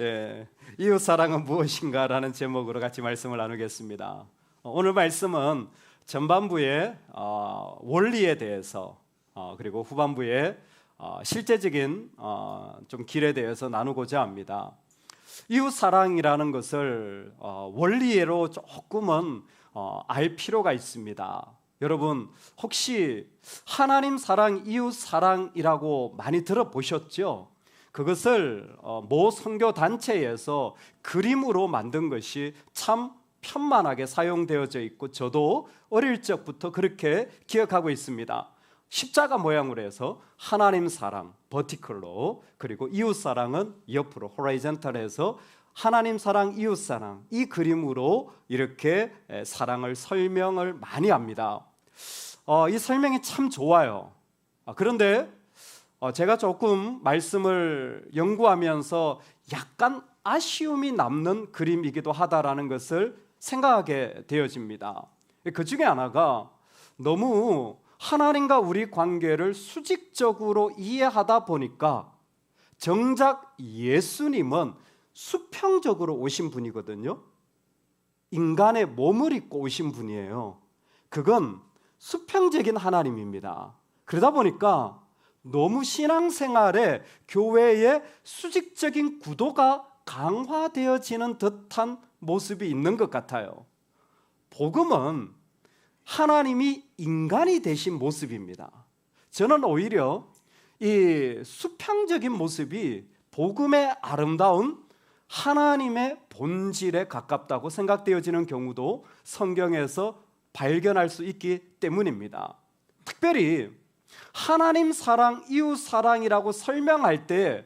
예, 이웃 사랑은 무엇인가라는 제목으로 같이 말씀을 나누겠습니다. 오늘 말씀은 전반부의 원리에 대해서 그리고 후반부의 실제적인 좀 길에 대해서 나누고자 합니다. 이웃 사랑이라는 것을 원리로 조금은 알 필요가 있습니다. 여러분 혹시 하나님 사랑, 이웃 사랑이라고 많이 들어보셨죠? 그것을 모 선교 단체에서 그림으로 만든 것이 참 편만하게 사용되어져 있고 저도 어릴 적부터 그렇게 기억하고 있습니다. 십자가 모양으로 해서 하나님 사랑 버티컬로, 그리고 이웃 사랑은 옆으로 호라이젠탈해서 하나님 사랑, 이웃 사랑, 이 그림으로 이렇게 사랑을 설명을 많이 합니다. 이 설명이 참 좋아요. 그런데 제가 조금 말씀을 연구하면서 약간 아쉬움이 남는 그림이기도 하다라는 것을 생각하게 되어집니다. 그 중에 하나가 너무 하나님과 우리 관계를 수직적으로 이해하다 보니까 정작 예수님은 수평적으로 오신 분이거든요. 인간의 몸을 입고 오신 분이에요. 그건 수평적인 하나님입니다. 그러다 보니까 너무 신앙생활에 교회의 수직적인 구도가 강화되어지는 듯한 모습이 있는 것 같아요. 복음은 하나님이 인간이 되신 모습입니다. 저는 오히려 이 수평적인 모습이 복음의 아름다운 하나님의 본질에 가깝다고 생각되어지는 경우도 성경에서 발견할 수 있기 때문입니다. 특별히 하나님 사랑, 이웃 사랑이라고 설명할 때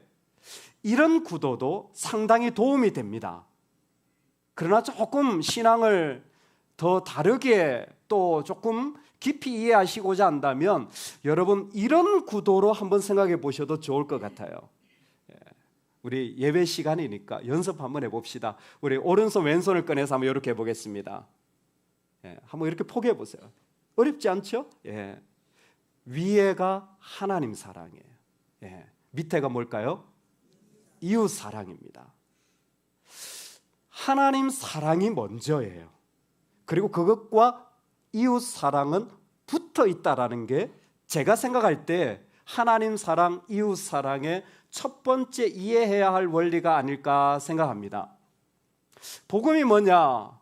이런 구도도 상당히 도움이 됩니다. 그러나 조금 신앙을 더 다르게 또 조금 깊이 이해하시고자 한다면 여러분 이런 구도로 한번 생각해 보셔도 좋을 것 같아요. 우리 예배 시간이니까 연습 한번 해봅시다. 우리 오른손 왼손을 꺼내서 한번 이렇게 해보겠습니다. 한번 이렇게 포개해 보세요. 어렵지 않죠? 위에가 하나님 사랑이에요. 밑에가 뭘까요? 이웃 사랑입니다. 하나님 사랑이 먼저예요. 그리고 그것과 이웃 사랑은 붙어 있다라는 게 제가 생각할 때 하나님 사랑, 이웃 사랑의 첫 번째 이해해야 할 원리가 아닐까 생각합니다. 복음이 뭐냐?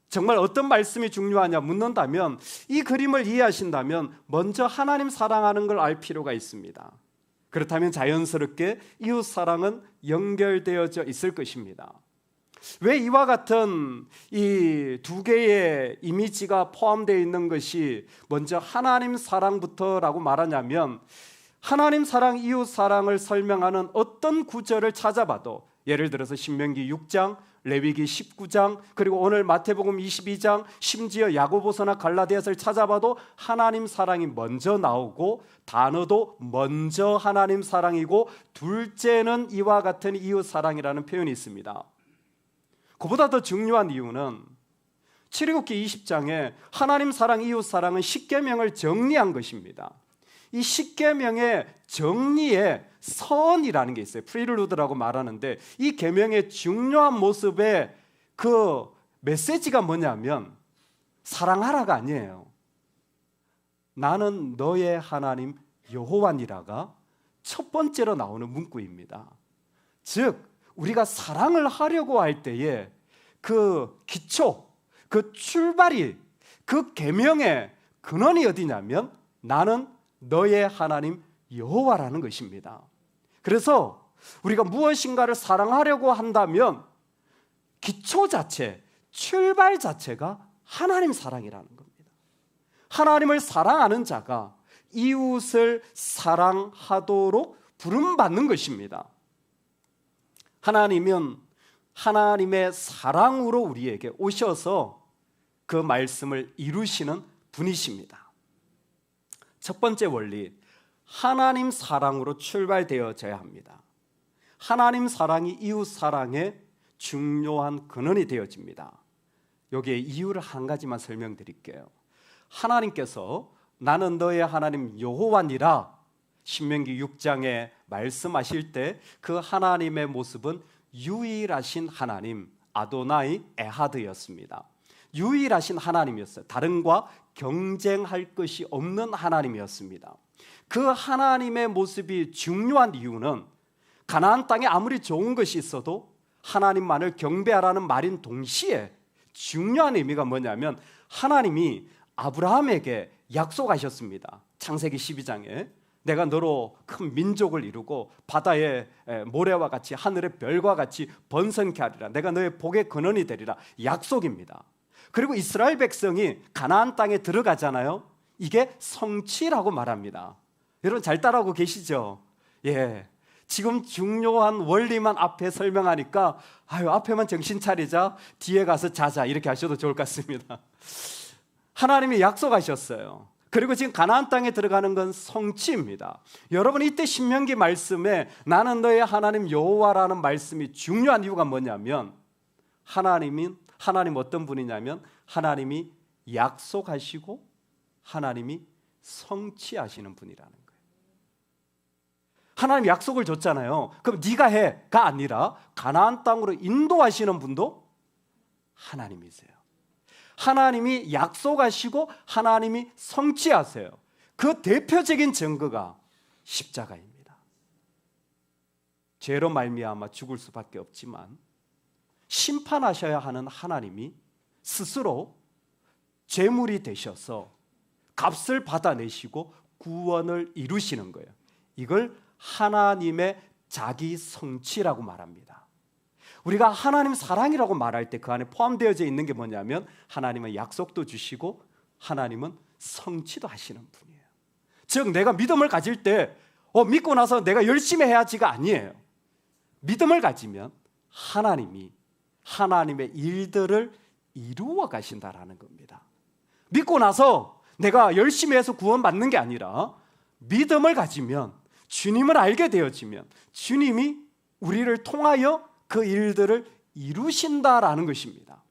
정말 어떤 말씀이 중요하냐 묻는다면 이 그림을 이해하신다면 먼저 하나님 사랑하는 걸 알 필요가 있습니다. 그렇다면 자연스럽게 이웃 사랑은 연결되어져 있을 것입니다. 왜 이와 같은 이 두 개의 이미지가 포함되어 있는 것이 먼저 하나님 사랑부터라고 말하냐면 하나님 사랑, 이웃 사랑을 설명하는 어떤 구절을 찾아봐도 예를 들어서 신명기 6장, 레위기 19장, 그리고 오늘 마태복음 22장, 심지어 야고보서나 갈라디아서를 찾아봐도 하나님 사랑이 먼저 나오고 단어도 먼저 하나님 사랑이고 둘째는 이와 같은 이웃 사랑이라는 표현이 있습니다. 그보다 더 중요한 이유는 출애굽기 20장에 하나님 사랑, 이웃 사랑은 십계명을 정리한 것입니다. 이 십계명의 정리에 선이라는 게 있어요. 프리루드라고 말하는데 이 계명의 중요한 모습의 그 메시지가 뭐냐면 사랑하라가 아니에요. 나는 너의 하나님 여호와니라가 첫 번째로 나오는 문구입니다. 즉 우리가 사랑을 하려고 할 때에 그 기초, 그 출발이, 그 계명의 근원이 어디냐면 나는 너의 하나님 여호와라는 것입니다. 그래서 우리가 무엇인가를 사랑하려고 한다면 기초 자체, 출발 자체가 하나님 사랑이라는 겁니다. 하나님을 사랑하는 자가 이웃을 사랑하도록 부름받는 것입니다. 하나님은 하나님의 사랑으로 우리에게 오셔서 그 말씀을 이루시는 분이십니다. 첫 번째 원리, 하나님 사랑으로 출발되어져야 합니다. 하나님 사랑이 이웃 사랑의 중요한 근원이 되어집니다. 여기에 이유를 한 가지만 설명드릴게요. 하나님께서 나는 너의 하나님 여호와니라 신명기 6장에 말씀하실 때 그 하나님의 모습은 유일하신 하나님 아도나이 에하드였습니다. 유일하신 하나님이었어요. 다른과 경쟁할 것이 없는 하나님이었습니다. 그 하나님의 모습이 중요한 이유는 가나안 땅에 아무리 좋은 것이 있어도 하나님만을 경배하라는 말인 동시에 중요한 의미가 뭐냐면 하나님이 아브라함에게 약속하셨습니다. 창세기 12장에 내가 너로 큰 민족을 이루고 바다의 모래와 같이 하늘의 별과 같이 번성케 하리라. 내가 너의 복의 근원이 되리라. 약속입니다. 그리고 이스라엘 백성이 가나안 땅에 들어가잖아요. 이게 성취라고 말합니다. 여러분 잘 따라하고 계시죠? 예. 지금 중요한 원리만 앞에 설명하니까 앞에만 정신 차리자, 뒤에 가서 자자 이렇게 하셔도 좋을 것 같습니다. 하나님이 약속하셨어요. 그리고 지금 가나안 땅에 들어가는 건 성취입니다. 여러분 이때 신명기 말씀에 나는 너의 하나님 여호와라는 말씀이 중요한 이유가 뭐냐면 하나님 어떤 분이냐면 하나님이 약속하시고 하나님이 성취하시는 분이라는 거예요. 하나님 약속을 줬잖아요. 그럼 네가 해가 아니라 가나안 땅으로 인도하시는 분도 하나님이세요. 하나님이 약속하시고 하나님이 성취하세요. 그 대표적인 증거가 십자가입니다. 죄로 말미암아 죽을 수밖에 없지만 심판하셔야 하는 하나님이 스스로 제물이 되셔서 값을 받아내시고 구원을 이루시는 거예요. 이걸 하나님의 자기 성취라고 말합니다. 우리가 하나님 사랑이라고 말할 때 그 안에 포함되어져 있는 게 뭐냐면 하나님은 약속도 주시고 하나님은 성취도 하시는 분이에요. 즉 내가 믿음을 가질 때 믿고 나서 내가 열심히 해야지가 아니에요. 믿음을 가지면 하나님이 하나님의 일들을 이루어 가신다라는 겁니다. 믿고 나서 내가 열심히 해서 구원받는 게 아니라 믿음을 가지면 주님을 알게 되어지면 주님이 우리를 통하여 그 일들을 이루신다라는 것입니다.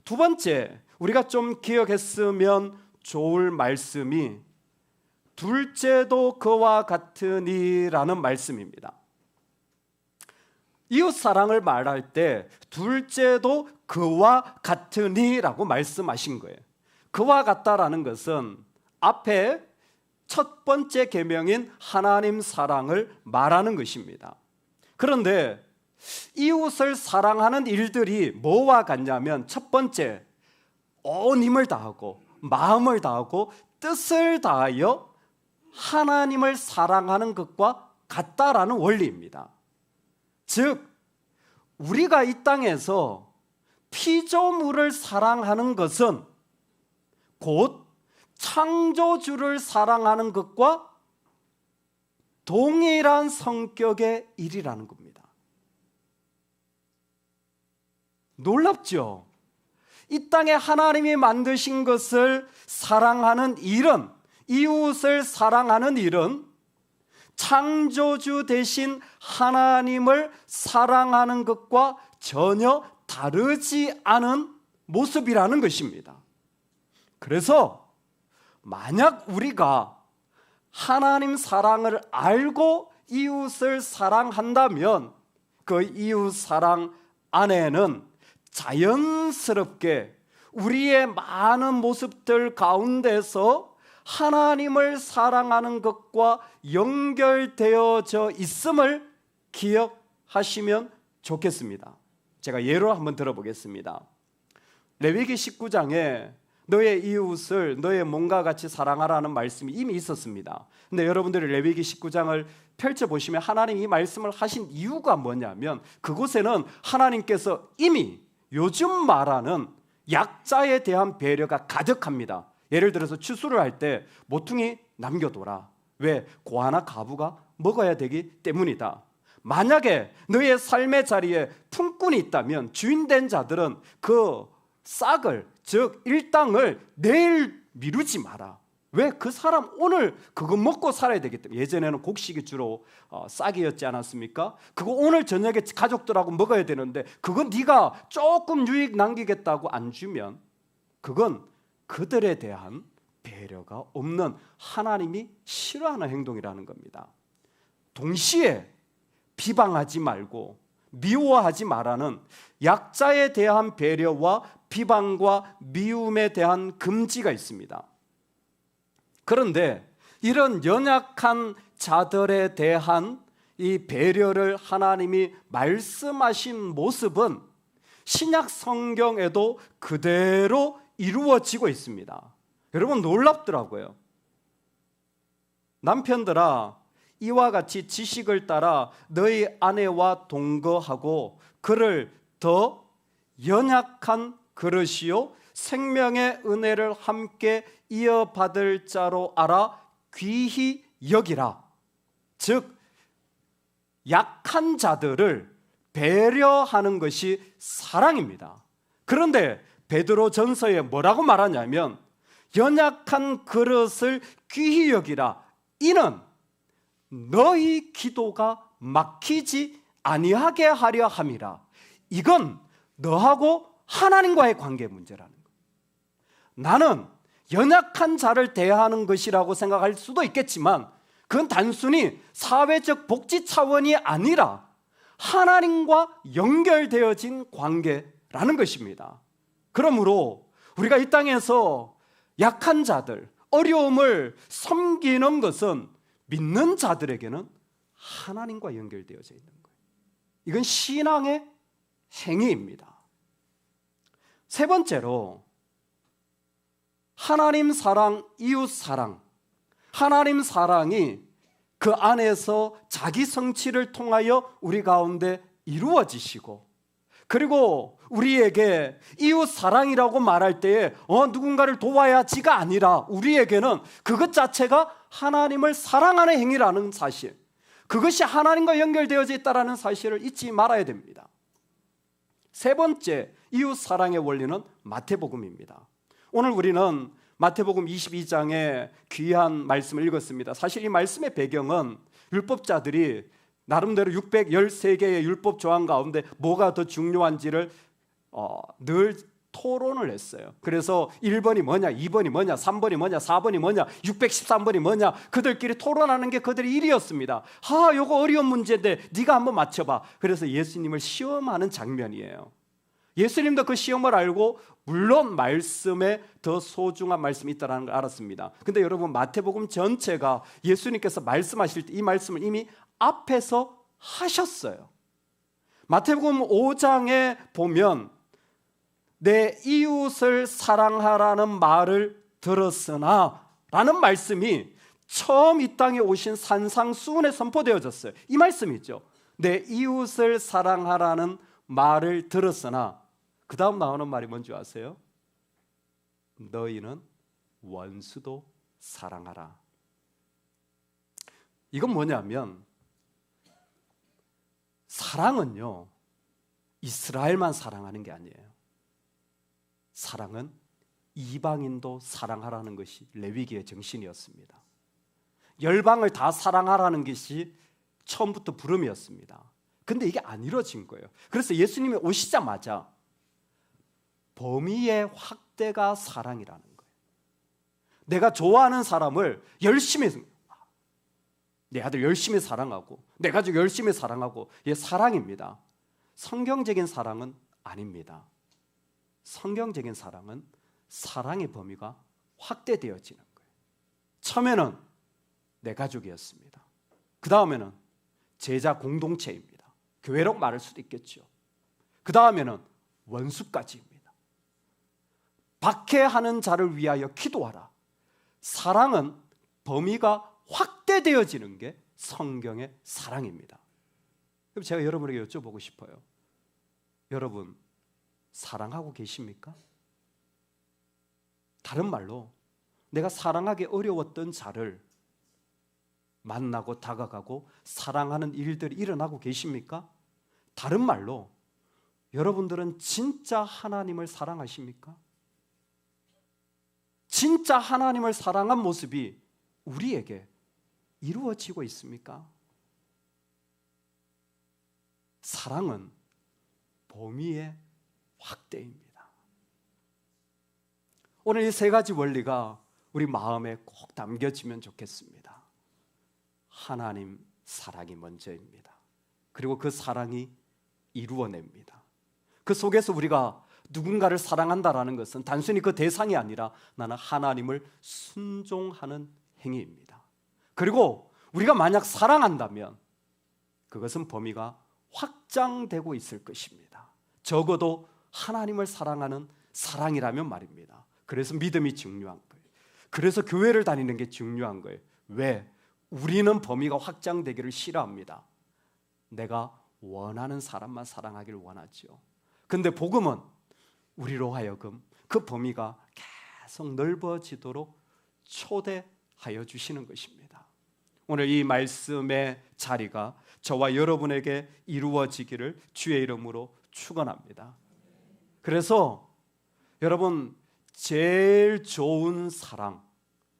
두 번째, 우리가 좀 기억했으면 좋을 말씀이 둘째도 그와 같으니라는 말씀입니다. 이웃 사랑을 말할 때 둘째도 그와 같으니라고 말씀하신 거예요. 그와 같다라는 것은 앞에 첫 번째 계명인 하나님 사랑을 말하는 것입니다. 그런데 이웃을 사랑하는 일들이 뭐와 같냐면 첫 번째, 온 힘을 다하고 마음을 다하고 뜻을 다하여 하나님을 사랑하는 것과 같다라는 원리입니다. 즉 우리가 이 땅에서 피조물을 사랑하는 것은 곧 창조주를 사랑하는 것과 동일한 성격의 일이라는 겁니다. 놀랍죠? 이 땅에 하나님이 만드신 것을 사랑하는 일은, 이웃을 사랑하는 일은 창조주 대신 하나님을 사랑하는 것과 전혀 다르지 않은 모습이라는 것입니다. 그래서 만약 우리가 하나님 사랑을 알고 이웃을 사랑한다면 그 이웃 사랑 안에는 자연스럽게 우리의 많은 모습들 가운데서 하나님을 사랑하는 것과 연결되어져 있음을 기억하시면 좋겠습니다. 제가 예로 한번 들어보겠습니다. 레위기 19장에 너의 이웃을 너의 몸과 같이 사랑하라는 말씀이 이미 있었습니다. 근데 여러분들이 레위기 19장을 펼쳐보시면 하나님이 이 말씀을 하신 이유가 뭐냐면 그곳에는 하나님께서 이미 요즘 말하는 약자에 대한 배려가 가득합니다. 예를 들어서 추수를 할 때 모퉁이 남겨둬라. 왜? 고아나 가부가 먹어야 되기 때문이다. 만약에 너의 삶의 자리에 품꾼이 있다면 주인된 자들은 그 싹을, 즉 일당을 내일 미루지 마라. 왜? 그 사람 오늘 그거 먹고 살아야 되기 때문에. 예전에는 곡식이 주로 싹이었지 않았습니까? 그거 오늘 저녁에 가족들하고 먹어야 되는데 그거 네가 조금 유익 남기겠다고 안 주면 그건 그들에 대한 배려가 없는 하나님이 싫어하는 행동이라는 겁니다. 동시에 비방하지 말고 미워하지 말라는 약자에 대한 배려와 비방과 미움에 대한 금지가 있습니다. 그런데 이런 연약한 자들에 대한 이 배려를 하나님이 말씀하신 모습은 신약 성경에도 그대로 이루어지고 있습니다. 여러분 놀랍더라고요. 남편들아, 이와 같이 지식을 따라 너희 아내와 동거하고 그를 더 연약한 그릇이요 생명의 은혜를 함께 이어받을 자로 알아 귀히 여기라. 즉 약한 자들을 배려하는 것이 사랑입니다. 그런데 베드로 전서에 뭐라고 말하냐면 연약한 그릇을 귀히 여기라. 이는 너희 기도가 막히지 아니하게 하려 함이라. 이건 너하고 하나님과의 관계 문제라는 거예요. 나는 연약한 자를 대하는 것이라고 생각할 수도 있겠지만 그건 단순히 사회적 복지 차원이 아니라 하나님과 연결되어진 관계라는 것입니다. 그러므로 우리가 이 땅에서 약한 자들, 어려움을 섬기는 것은 믿는 자들에게는 하나님과 연결되어져 있는 거예요. 이건 신앙의 행위입니다. 세 번째로 하나님 사랑, 이웃 사랑. 하나님 사랑이 그 안에서 자기 성취를 통하여 우리 가운데 이루어지시고, 그리고 우리에게 이웃 사랑이라고 말할 때에 누군가를 도와야지가 아니라 우리에게는 그것 자체가 하나님을 사랑하는 행위라는 사실, 그것이 하나님과 연결되어져 있다는 사실을 잊지 말아야 됩니다. 세 번째 이웃 사랑의 원리는 마태복음입니다. 오늘 우리는 마태복음 22장의 귀한 말씀을 읽었습니다. 사실 이 말씀의 배경은 율법자들이 나름대로 613개의 율법 조항 가운데 뭐가 더 중요한지를 늘 토론을 했어요. 그래서 1번이 뭐냐, 2번이 뭐냐, 3번이 뭐냐, 4번이 뭐냐, 613번이 뭐냐, 그들끼리 토론하는 게 그들의 일이었습니다. 요거 어려운 문제인데 네가 한번 맞춰봐. 그래서 예수님을 시험하는 장면이에요. 예수님도 그 시험을 알고 물론 말씀에 더 소중한 말씀이 있다는 걸 알았습니다. 근데 여러분 마태복음 전체가 예수님께서 말씀하실 때 이 말씀을 이미 앞에서 하셨어요. 마태복음 5장에 보면 내 이웃을 사랑하라는 말을 들었으나 라는 말씀이 처음 이 땅에 오신 산상수훈에 선포되어졌어요. 이 말씀이죠. 내 이웃을 사랑하라는 말을 들었으나 그 다음 나오는 말이 뭔지 아세요? 너희는 원수도 사랑하라. 이건 뭐냐면 사랑은요 이스라엘만 사랑하는 게 아니에요. 사랑은 이방인도 사랑하라는 것이 레위기의 정신이었습니다. 열방을 다 사랑하라는 것이 처음부터 부름이었습니다. 근데 이게 안 이루어진 거예요. 그래서 예수님이 오시자마자 범위의 확대가 사랑이라는 거예요. 내가 좋아하는 사람을 열심히, 내 아들 열심히 사랑하고 내 가족 열심히 사랑하고, 이게 사랑입니다. 성경적인 사랑은 아닙니다. 성경적인 사랑은 사랑의 범위가 확대되어지는 거예요. 처음에는 내 가족이었습니다. 그 다음에는 제자 공동체입니다. 교회라고 말할 수도 있겠죠. 그 다음에는 원수까지입니다. 박해하는 자를 위하여 기도하라. 사랑은 범위가 확대되어지는 게 성경의 사랑입니다. 그럼 제가 여러분에게 여쭤보고 싶어요. 여러분 사랑하고 계십니까? 다른 말로 내가 사랑하기 어려웠던 자를 만나고 다가가고 사랑하는 일들이 일어나고 계십니까? 다른 말로 여러분들은 진짜 하나님을 사랑하십니까? 진짜 하나님을 사랑한 모습이 우리에게 이루어지고 있습니까? 사랑은 범위의 확대입니다. 오늘 이 세 가지 원리가 우리 마음에 꼭 담겨지면 좋겠습니다. 하나님 사랑이 먼저입니다. 그리고 그 사랑이 이루어냅니다. 그 속에서 우리가 누군가를 사랑한다라는 것은 단순히 그 대상이 아니라 나는 하나님을 순종하는 행위입니다. 그리고 우리가 만약 사랑한다면 그것은 범위가 확장되고 있을 것입니다. 적어도 하나님을 사랑하는 사랑이라면 말입니다. 그래서 믿음이 중요한 거예요. 그래서 교회를 다니는 게 중요한 거예요. 왜? 우리는 범위가 확장되기를 싫어합니다. 내가 원하는 사람만 사랑하기를 원하죠. 근데 복음은 우리로 하여금 그 범위가 계속 넓어지도록 초대하여 주시는 것입니다. 오늘 이 말씀의 자리가 저와 여러분에게 이루어지기를 주의 이름으로 축원합니다. 그래서 여러분, 제일 좋은 사랑,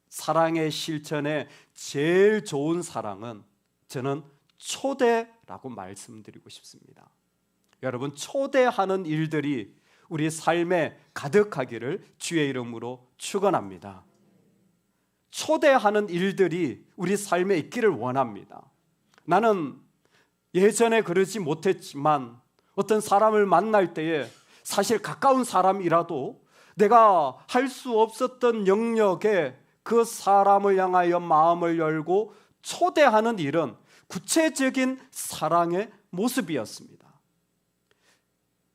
사랑의 실천에 제일 좋은 사랑은 저는 초대라고 말씀드리고 싶습니다. 여러분, 초대하는 일들이 우리 삶에 가득하기를 주의 이름으로 축원합니다. 초대하는 일들이 우리 삶에 있기를 원합니다. 나는 예전에 그러지 못했지만 어떤 사람을 만날 때에 사실 가까운 사람이라도 내가 할 수 없었던 영역에 그 사람을 향하여 마음을 열고 초대하는 일은 구체적인 사랑의 모습이었습니다.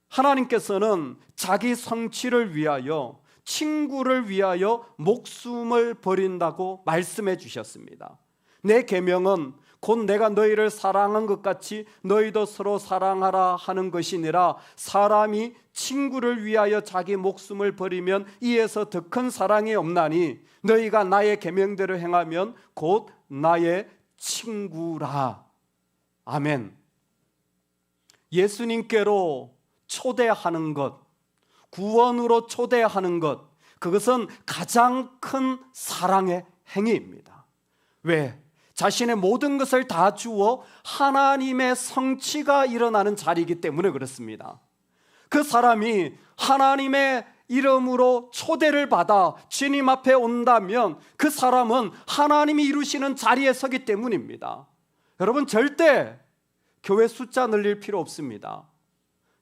하나님께서는 자기 성취를 위하여, 친구를 위하여 목숨을 버린다고 말씀해 주셨습니다. 내 계명은 곧 내가 너희를 사랑한 것 같이 너희도 서로 사랑하라 하는 것이 아니라 사람이 친구를 위하여 자기 목숨을 버리면 이에서 더 큰 사랑이 없나니 너희가 나의 계명대로 행하면 곧 나의 친구라. 아멘. 예수님께로 초대하는 것, 구원으로 초대하는 것, 그것은 가장 큰 사랑의 행위입니다. 왜? 자신의 모든 것을 다 주어 하나님의 성취가 일어나는 자리이기 때문에 그렇습니다. 그 사람이 하나님의 이름으로 초대를 받아 주님 앞에 온다면 그 사람은 하나님이 이루시는 자리에 서기 때문입니다. 여러분, 절대 교회 숫자 늘릴 필요 없습니다.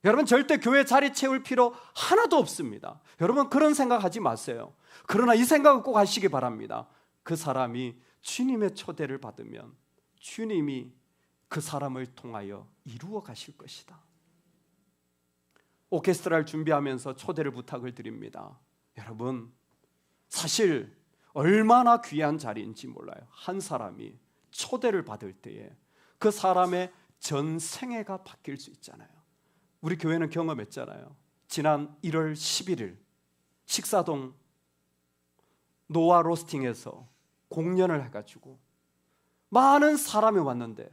여러분, 절대 교회 자리 채울 필요 하나도 없습니다. 여러분, 그런 생각하지 마세요. 그러나 이 생각을 꼭 하시기 바랍니다. 그 사람이 주님의 초대를 받으면 주님이 그 사람을 통하여 이루어 가실 것이다. 오케스트라를 준비하면서 초대를 부탁을 드립니다. 여러분, 사실 얼마나 귀한 자리인지 몰라요. 한 사람이 초대를 받을 때에 그 사람의 전생애가 바뀔 수 있잖아요. 우리 교회는 경험했잖아요. 지난 1월 11일 식사동 노아 로스팅에서 공연을 해가지고 많은 사람이 왔는데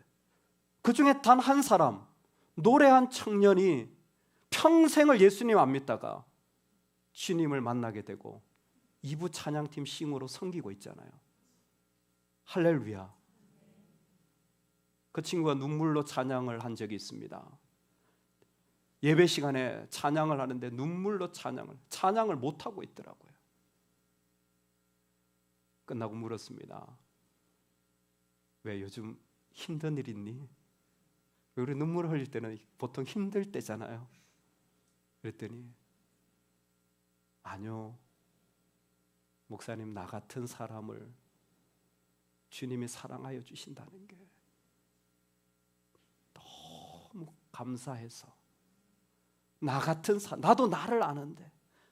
그 중에 단 한 사람, 노래한 청년이 평생을 예수님 안 믿다가 주님을 만나게 되고 2부 찬양팀 싱어로 섬기고 있잖아요. 할렐루야. 그 친구가 눈물로 찬양을 한 적이 있습니다. 예배 시간에 찬양을 하는데 눈물로 찬양을 못하고 있더라고요. 끝나고 물었습니다. 왜 요즘 힘든 일 있니? 왜 우리 눈물 흘릴 때는 보통 힘들 때잖아요. 그랬더니 아니요, 목사님, 나 같은 사람을 주님이 사랑하여 주신다는 게 너무 감사해서 나도 나를 아는데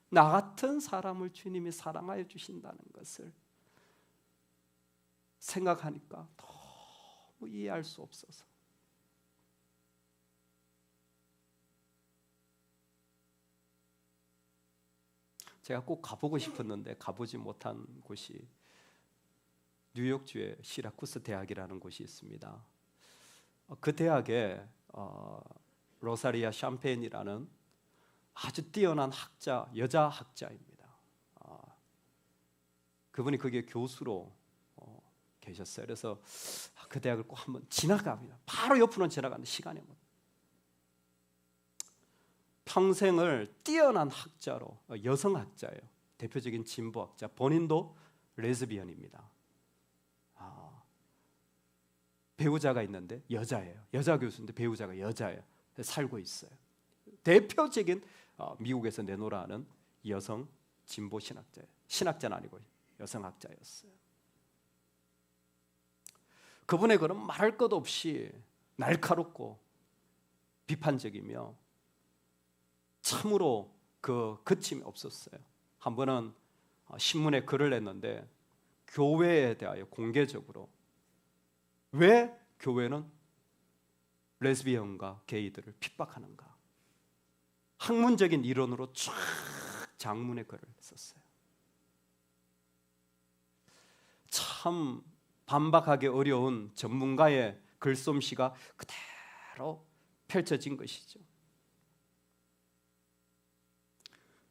나 같은 사람을 주님이 사랑하여 주신다는 것을 생각하니까 너무 이해할 수 없어서 제가 꼭 가보고 싶었는데 가보지 못한 곳이 뉴욕주의 시라쿠스 대학이라는 곳이 있습니다. 그 대학에 로사리아 샴페인이라는 아주 뛰어난 학자, 여자 학자입니다. 그분이 거기에 교수로 계셨어요. 그래서 그 대학을 꼭 한번 지나갑니다. 바로 옆으로는 지나가는데 시간이 못. 평생을 뛰어난 학자로, 여성학자예요. 대표적인 진보학자. 본인도 레즈비언입니다. 배우자가 있는데 여자예요. 여자 교수인데 배우자가 여자예요. 살고 있어요. 대표적인 미국에서 내노라하는 여성 진보 신학자예요. 신학자는 아니고 여성학자였어요. 그분의 글은 말할 것 없이 날카롭고 비판적이며 참으로 그 거침이 없었어요. 한 번은 신문에 글을 냈는데 교회에 대하여 공개적으로 왜 교회는 레즈비언과 게이들을 핍박하는가, 학문적인 이론으로 쫙 장문의 글을 썼어요. 참 반박하기 어려운 전문가의 글솜씨가 그대로 펼쳐진 것이죠.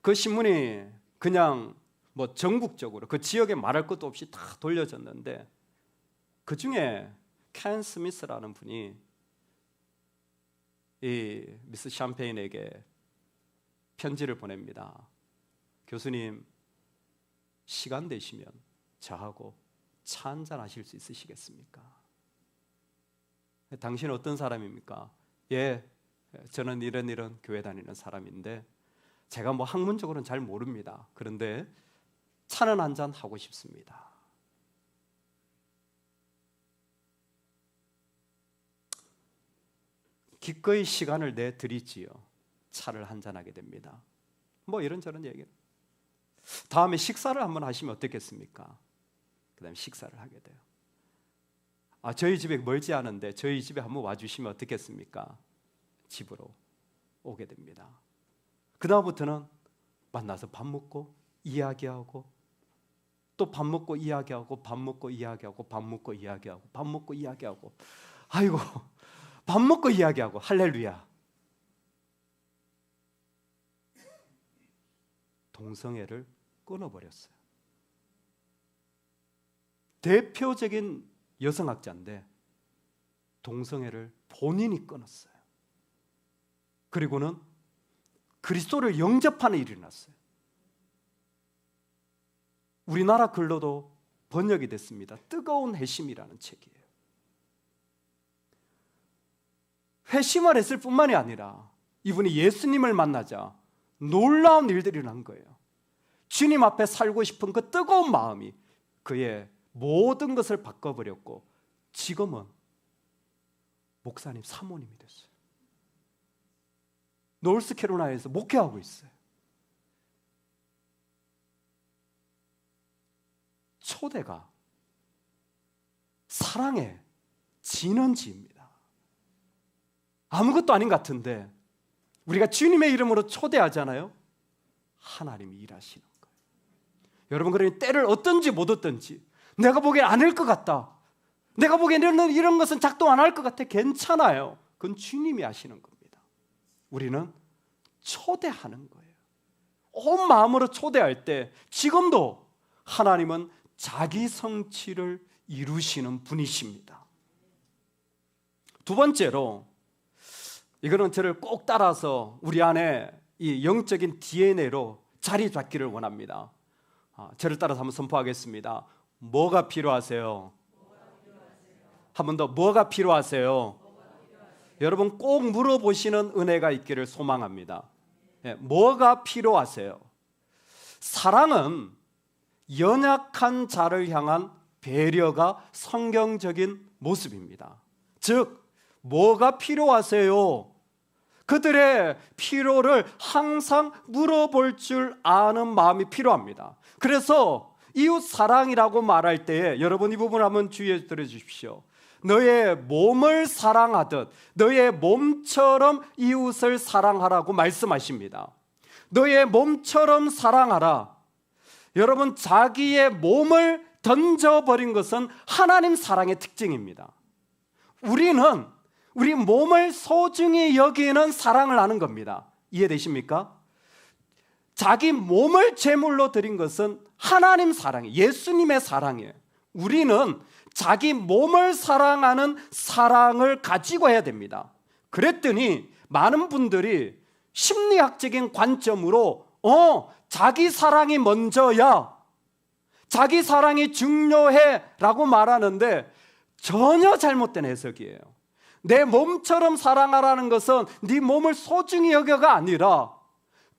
그 신문이 그냥 뭐 전국적으로 그 지역에 말할 것도 없이 다 돌려졌는데, 그 중에 켄 스미스라는 분이 이 미스 샴페인에게 편지를 보냅니다. 교수님, 시간 되시면 저하고 차 한잔 하실 수 있으시겠습니까? 당신은 어떤 사람입니까? 예, 저는 이런 교회 다니는 사람인데 제가 뭐 학문적으로는 잘 모릅니다. 그런데 차는 한잔 하고 싶습니다. 기꺼이 시간을 내드리지요. 차를 한잔하게 됩니다. 뭐 이런저런 얘기. 다음에 식사를 한번 하시면 어떻겠습니까? 그 다음에 식사를 하게 돼요. 저희 집에 멀지 않은데 저희 집에 한번 와주시면 어떻겠습니까? 집으로 오게 됩니다. 그 다음부터는 만나서 밥 먹고 이야기하고 또 밥 먹고 이야기하고 밥 먹고 이야기하고 밥 먹고 이야기하고 밥 먹고 이야기하고, 아이고 밥 먹고 이야기하고, 할렐루야. 동성애를 끊어버렸어요. 대표적인 여성학자인데 동성애를 본인이 끊었어요. 그리고는 그리스도를 영접하는 일이 일어났어요. 우리나라 글로도 번역이 됐습니다. 뜨거운 회심이라는 책이에요. 회심을 했을 뿐만이 아니라 이분이 예수님을 만나자 놀라운 일들이 난 거예요. 주님 앞에 살고 싶은 그 뜨거운 마음이 그의 모든 것을 바꿔버렸고 지금은 목사님, 사모님이 됐어요. 노스캐롤라이나에서 목회하고 있어요. 초대가 사랑의 진원지입니다. 아무것도 아닌 것 같은데 우리가 주님의 이름으로 초대하잖아요. 하나님이 일하시는 거예요. 여러분, 그러니 때를 얻든지 못 얻든지, 내가 보기엔 아닐 것 같다, 내가 보기에는 이런 것은 작동 안 할 것 같아, 괜찮아요. 그건 주님이 하시는 겁니다. 우리는 초대하는 거예요. 온 마음으로 초대할 때 지금도 하나님은 자기 성취를 이루시는 분이십니다. 두 번째로, 이거는 저를 꼭 따라서 우리 안에 이 영적인 DNA로 자리 잡기를 원합니다. 저를 따라서 한번 선포하겠습니다. 뭐가 필요하세요? 한 번 더, 뭐가 필요하세요? 여러분 꼭 물어보시는 은혜가 있기를 소망합니다. 뭐가 필요하세요? 사랑은 연약한 자를 향한 배려가 성경적인 모습입니다. 즉, 뭐가 필요하세요? 그들의 필요를 항상 물어볼 줄 아는 마음이 필요합니다. 그래서 이웃 사랑이라고 말할 때에 여러분 이 부분을 한번 주의해 들어주십시오. 너의 몸을 사랑하듯 너의 몸처럼 이웃을 사랑하라고 말씀하십니다. 너의 몸처럼 사랑하라. 여러분, 자기의 몸을 던져버린 것은 하나님 사랑의 특징입니다. 우리는 우리 몸을 소중히 여기는 사랑을 하는 겁니다. 이해되십니까? 자기 몸을 제물로 드린 것은 하나님 사랑이에요. 예수님의 사랑이에요. 우리는 자기 몸을 사랑하는 사랑을 가지고 해야 됩니다. 그랬더니 많은 분들이 심리학적인 관점으로 자기 사랑이 먼저야, 자기 사랑이 중요해 라고 말하는데 전혀 잘못된 해석이에요. 내 몸처럼 사랑하라는 것은 네 몸을 소중히 여겨가 아니라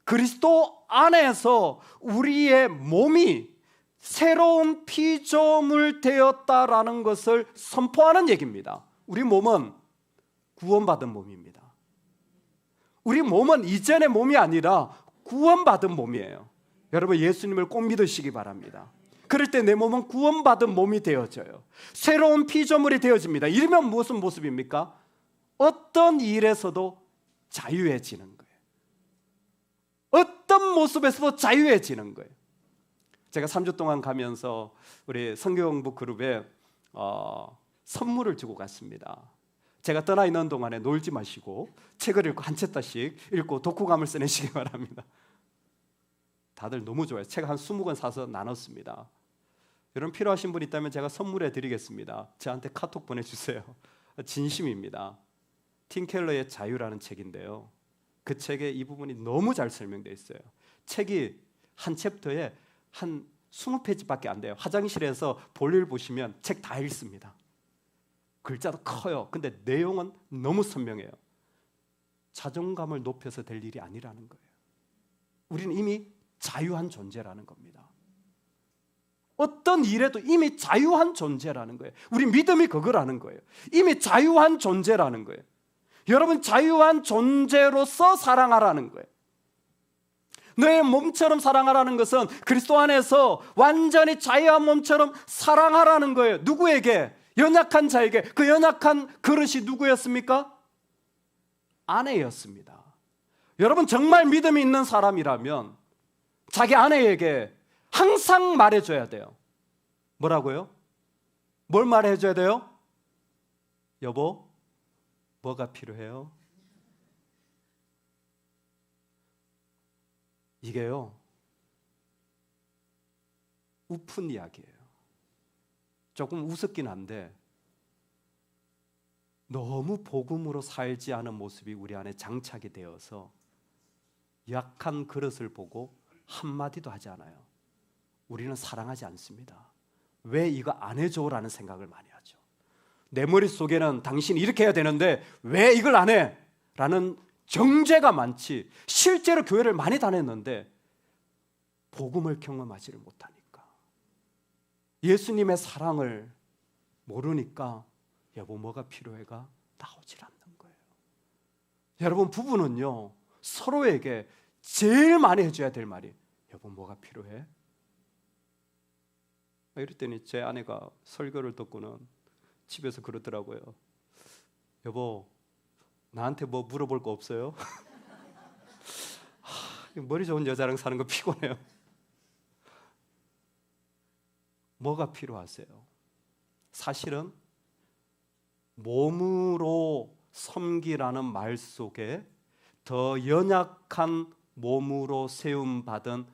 그리스도 안에서 우리의 몸이 새로운 피조물 되었다라는 것을 선포하는 얘기입니다. 우리 몸은 구원받은 몸입니다. 우리 몸은 이전의 몸이 아니라 구원받은 몸이에요. 여러분, 예수님을 꼭 믿으시기 바랍니다. 그럴 때 내 몸은 구원받은 몸이 되어져요. 새로운 피조물이 되어집니다. 이러면 무슨 모습입니까? 어떤 일에서도 자유해지는 거예요. 어떤 모습에서도 자유해지는 거예요. 제가 3주 동안 가면서 우리 성경공부 그룹에 선물을 주고 갔습니다. 제가 떠나 있는 동안에 놀지 마시고 책을 읽고 한 챕터씩 읽고 독후감을 써내시기 바랍니다. 다들 너무 좋아요. 책 한 20권 사서 나눴습니다. 여러분, 필요하신 분 있다면 제가 선물해 드리겠습니다. 저한테 카톡 보내주세요. 진심입니다. 팀 켈러의 자유라는 책인데요, 그 책에 이 부분이 너무 잘 설명되어 있어요. 책이 한 챕터에 한 20페이지밖에 안 돼요. 화장실에서 볼일 보시면 책 다 읽습니다. 글자도 커요. 근데 내용은 너무 선명해요. 자존감을 높여서 될 일이 아니라는 거예요. 우리는 이미 자유한 존재라는 겁니다. 어떤 일에도 이미 자유한 존재라는 거예요. 우리 믿음이 그거라는 거예요. 이미 자유한 존재라는 거예요. 여러분, 자유한 존재로서 사랑하라는 거예요. 너의 몸처럼 사랑하라는 것은 그리스도 안에서 완전히 자유한 몸처럼 사랑하라는 거예요. 누구에게? 연약한 자에게. 그 연약한 그릇이 누구였습니까? 아내였습니다. 여러분, 정말 믿음이 있는 사람이라면 자기 아내에게 항상 말해줘야 돼요. 뭐라고요? 뭘 말해줘야 돼요? 여보, 뭐가 필요해요? 이게요, 우픈 이야기예요. 조금 우습긴 한데 너무 복음으로 살지 않은 모습이 우리 안에 장착이 되어서 약한 그릇을 보고 한마디도 하지 않아요. 우리는 사랑하지 않습니다. 왜 이거 안 해줘? 라는 생각을 많이 하죠. 내 머릿속에는 당신이 이렇게 해야 되는데 왜 이걸 안 해? 라는 정죄가 많지. 실제로 교회를 많이 다녔는데 복음을 경험하지를 못하니까, 예수님의 사랑을 모르니까 여보 뭐가 필요해가 나오질 않는 거예요. 여러분, 부부는요 서로에게 제일 많이 해줘야 될 말이 여보 뭐가 필요해? 이럴 때는 제 아내가 설교를 듣고는 집에서 그러더라고요. 여보, 나한테 뭐 물어볼 거 없어요? 머리 좋은 여자랑 사는 거 피곤해요. 뭐가 필요하세요? 사실은 몸으로 섬기라는 말 속에 더 연약한 몸으로 세움받은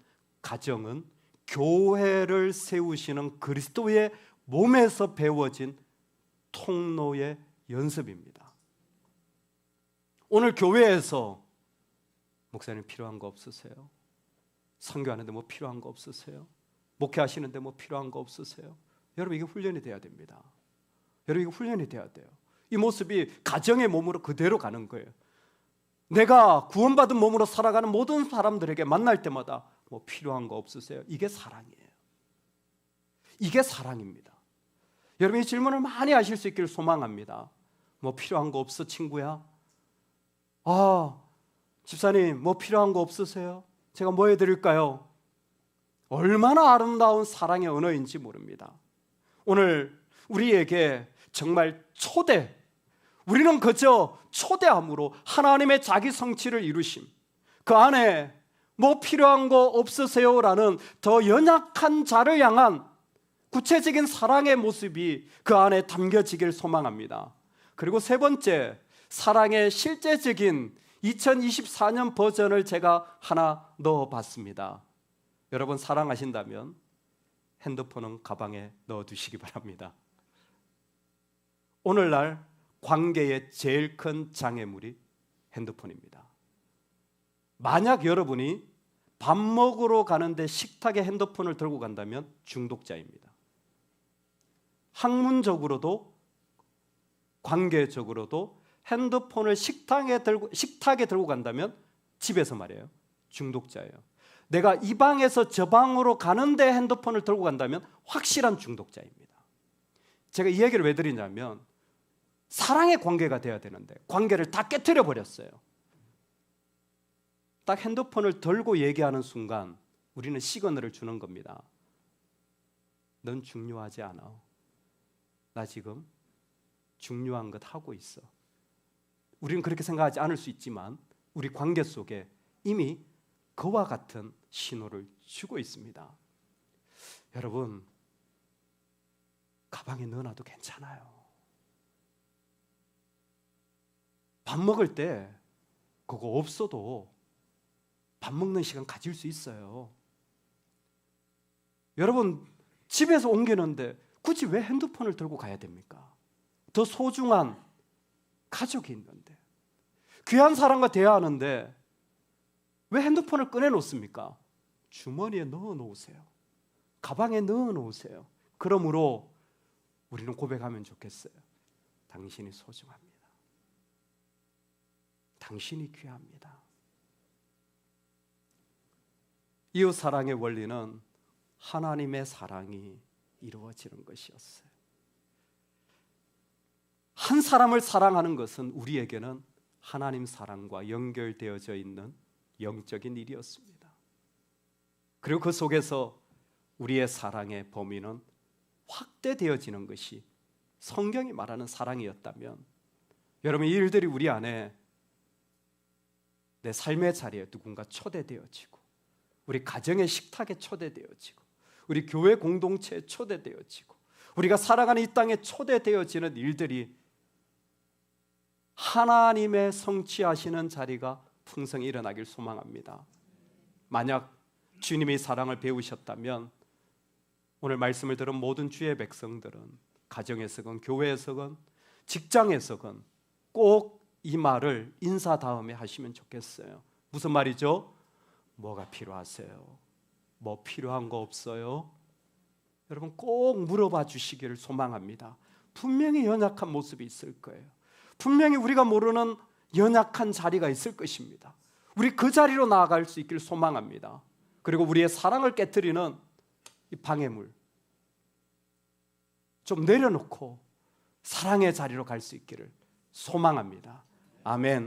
가정은 교회를 세우시는 그리스도의 몸에서 배워진 통로의 연습입니다. 오늘 교회에서 목사님 필요한 거 없으세요? 선교하는데 뭐 필요한 거 없으세요? 목회하시는데 뭐 필요한 거 없으세요? 여러분, 이게 훈련이 돼야 됩니다. 여러분, 이게 훈련이 돼야 돼요. 이 모습이 가정의 몸으로 그대로 가는 거예요. 내가 구원받은 몸으로 살아가는 모든 사람들에게 만날 때마다 뭐 필요한 거 없으세요? 이게 사랑이에요. 이게 사랑입니다. 여러분, 이 질문을 많이 하실 수 있기를 소망합니다. 뭐 필요한 거 없어 친구야? 집사님 뭐 필요한 거 없으세요? 제가 뭐 해드릴까요? 얼마나 아름다운 사랑의 언어인지 모릅니다. 오늘 우리에게 정말 우리는 그저 초대함으로 하나님의 자기 성취를 이루심, 그 안에 뭐 필요한 거 없으세요? 라는 더 연약한 자를 향한 구체적인 사랑의 모습이 그 안에 담겨지길 소망합니다. 그리고 세 번째, 사랑의 실제적인 2024년 버전을 제가 하나 넣어봤습니다. 여러분, 사랑하신다면 핸드폰은 가방에 넣어두시기 바랍니다. 오늘날 관계의 제일 큰 장애물이 핸드폰입니다. 만약 여러분이 밥 먹으러 가는데 식탁에 핸드폰을 들고 간다면 중독자입니다. 학문적으로도 관계적으로도 핸드폰을 식탁에 들고 간다면 집에서 말이에요, 중독자예요. 내가 이 방에서 저 방으로 가는데 핸드폰을 들고 간다면 확실한 중독자입니다. 제가 이 얘기를 왜 드리냐면 사랑의 관계가 돼야 되는데 관계를 다 깨트려 버렸어요. 딱 핸드폰을 들고 얘기하는 순간 우리는 시그널을 주는 겁니다. 넌 중요하지 않아. 나 지금 중요한 것 하고 있어. 우리는 그렇게 생각하지 않을 수 있지만 우리 관계 속에 이미 그와 같은 신호를 주고 있습니다. 여러분, 가방에 넣어놔도 괜찮아요. 밥 먹을 때 그거 없어도 밥 먹는 시간 가질 수 있어요. 여러분, 집에서 옮기는데 굳이 왜 핸드폰을 들고 가야 됩니까? 더 소중한 가족이 있는데, 귀한 사람과 대화하는데 왜 핸드폰을 꺼내 놓습니까? 주머니에 넣어 놓으세요. 가방에 넣어 놓으세요. 그러므로 우리는 고백하면 좋겠어요. 당신이 소중합니다. 당신이 귀합니다. 이웃 사랑의 원리는 하나님의 사랑이 이루어지는 것이었어요. 한 사람을 사랑하는 것은 우리에게는 하나님 사랑과 연결되어져 있는 영적인 일이었습니다. 그리고 그 속에서 우리의 사랑의 범위는 확대되어지는 것이 성경이 말하는 사랑이었다면, 여러분, 이 일들이 우리 안에 내 삶의 자리에 누군가 초대되어지고, 우리 가정의 식탁에 초대되어지고, 우리 교회 공동체에 초대되어지고, 우리가 살아가는 이 땅에 초대되어지는 일들이 하나님의 성취하시는 자리가 풍성히 일어나길 소망합니다. 만약 주님이 사랑을 배우셨다면 오늘 말씀을 들은 모든 주의 백성들은 가정에서건 교회에서건 직장에서건 꼭 이 말을 인사 다음에 하시면 좋겠어요. 무슨 말이죠? 뭐가 필요하세요? 뭐 필요한 거 없어요? 여러분, 꼭 물어봐 주시기를 소망합니다. 분명히 연약한 모습이 있을 거예요. 분명히 우리가 모르는 연약한 자리가 있을 것입니다. 우리 그 자리로 나아갈 수 있기를 소망합니다. 그리고 우리의 사랑을 깨트리는 이 방해물 좀 내려놓고 사랑의 자리로 갈 수 있기를 소망합니다. 아멘.